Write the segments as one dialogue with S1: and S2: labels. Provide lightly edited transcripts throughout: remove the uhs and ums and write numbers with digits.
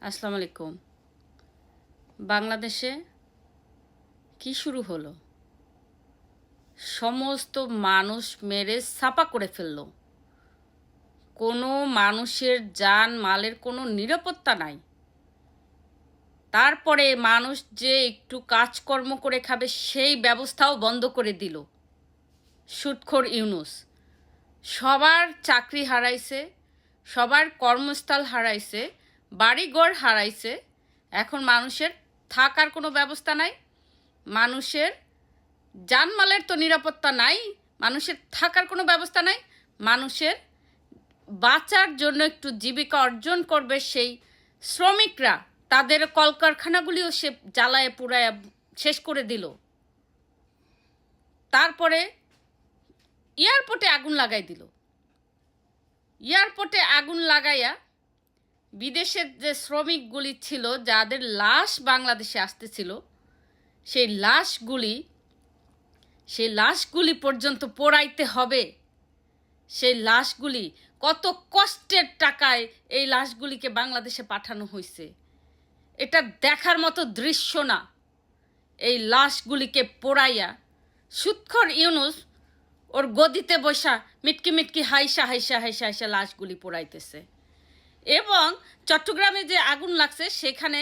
S1: আসসালামু আলাইকুম। বাংলাদেশে কি শুরু হলো? সমস্ত মানুষ মেরে ছাপা করে ফেলল। কোনো মানুষের জান-মালের কোনো নিরাপত্তা নাই। তারপরে মানুষ যে একটু কাজকর্ম করে খাবে সেই ব্যবস্থাও বন্ধ করে দিল। সুদখোর ইউনূস। সবার চাকরি হারাইছে, সবার কর্মস্থল হারাইছে, বাড়িঘর হারাইছে। এখন মানুষের থাকার কোনো ব্যবস্থা নাই। মানুষের জানমালের তো নিরাপত্তা নাই, মানুষের থাকার কোনো ব্যবস্থা নাই। মানুষের বাঁচার জন্য একটু জীবিকা অর্জন করবে সেই শ্রমিকরা, তাদের কলকারখানাগুলিও সে জ্বালায় পুড়ায় শেষ করে দিল। তারপরে এয়ারপোর্টে আগুন লাগাই দিল। এয়ারপোর্টে আগুন লাগাইয়া বিদেশের যে শ্রমিকগুলি ছিল, যাদের লাশ বাংলাদেশে আসতেছিল, সেই লাশগুলি পর্যন্ত পোড়াইতে হবে। সেই লাশগুলি কত কষ্টের টাকায় এই লাশগুলিকে বাংলাদেশে পাঠানো হয়েছে, এটা দেখার মতো দৃশ্য না। এই লাশগুলিকে পোড়াইয়া সুদখোর ইউনূস ওর গদিতে বসা মিটকি মিটকি হাইসা হাইসা হাইসা হাইসা লাশগুলি পোড়াইতেছে। এবং চট্টগ্রামে যে আগুন লাগছে সেখানে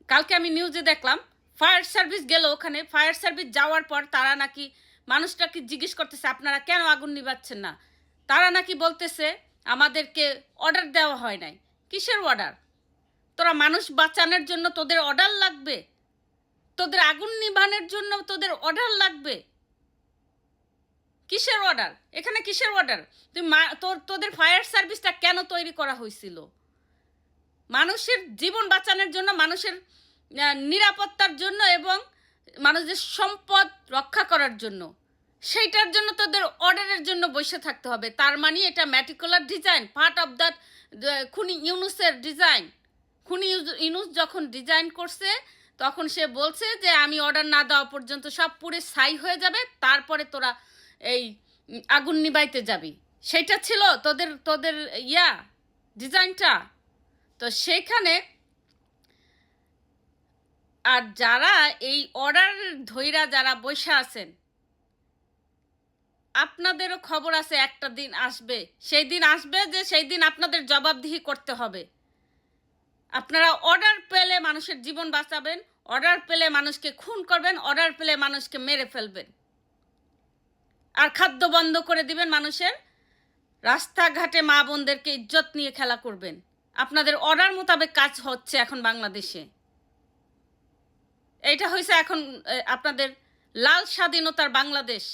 S1: কালকে আমি নিউজে দেখলাম ফায়ার সার্ভিস গেল ওখানে। ফায়ার সার্ভিস যাওয়ার পর তারা নাকি মানুষটাকে জিজ্ঞেস করতেছে আপনারা কেন আগুন নিভাচ্ছেন না। তারা নাকি বলতেছে আমাদেরকে অর্ডার দেওয়া হয় নাই। কিসের অর্ডার? তোরা মানুষ বাঁচানোর জন্য তোদের অর্ডার লাগবে? তোদের আগুন নিভানোর জন্য তোদের অর্ডার লাগবে? কিসের অর্ডার? এখানে কিসের অর্ডার? তুই তোদের ফায়ার সার্ভিসটা কেন তৈরি করা হয়েছিল? মানুষের জীবন বাঁচানোর জন্য, মানুষের নিরাপত্তার জন্য এবং মানুষের সম্পদ রক্ষা করার জন্য। সেইটার জন্য তোদের অর্ডারের জন্য বসে থাকতে হবে। তার মানে এটা ম্যাটিকুলার ডিজাইন, পার্ট অফ দ্যাট খুনি ইউনূসের ডিজাইন। খুনি ইউনূস যখন ডিজাইন করছে তখন সে বলছে যে আমি অর্ডার না দেওয়া পর্যন্ত সব পুরে ছাই হয়ে যাবে, তারপরে তোরা এই আগুন নিবাইতে যাবি। সেইটা ছিল তোদের তোদের ডিজাইনটা। তো সেখানে আর যারা এই অর্ডার ধইরা যারা বসে আছেন, আপনাদেরও খবর আছে একটা দিন আসবে, সেই দিন আসবে যে সেই দিন আপনাদের জবাবদিহি করতে হবে। আপনারা অর্ডার পেলে মানুষের জীবন বাঁচাবেন, অর্ডার পেলে মানুষকে খুন করবেন, অর্ডার পেলে মানুষকে মেরে ফেলবেন, আর খাদ্য বন্ধ করে দিবেন মানুষের। রাস্তাঘাটে মা বোনদেরকে ইজ্জত নিয়ে খেলা করবেন। আপনাদের অর্ডার মোতাবেক কাজ হচ্ছে এখন বাংলাদেশে। এইটা হয়েছে এখন আপনাদের লাল স্বাধীনতার বাংলাদেশ।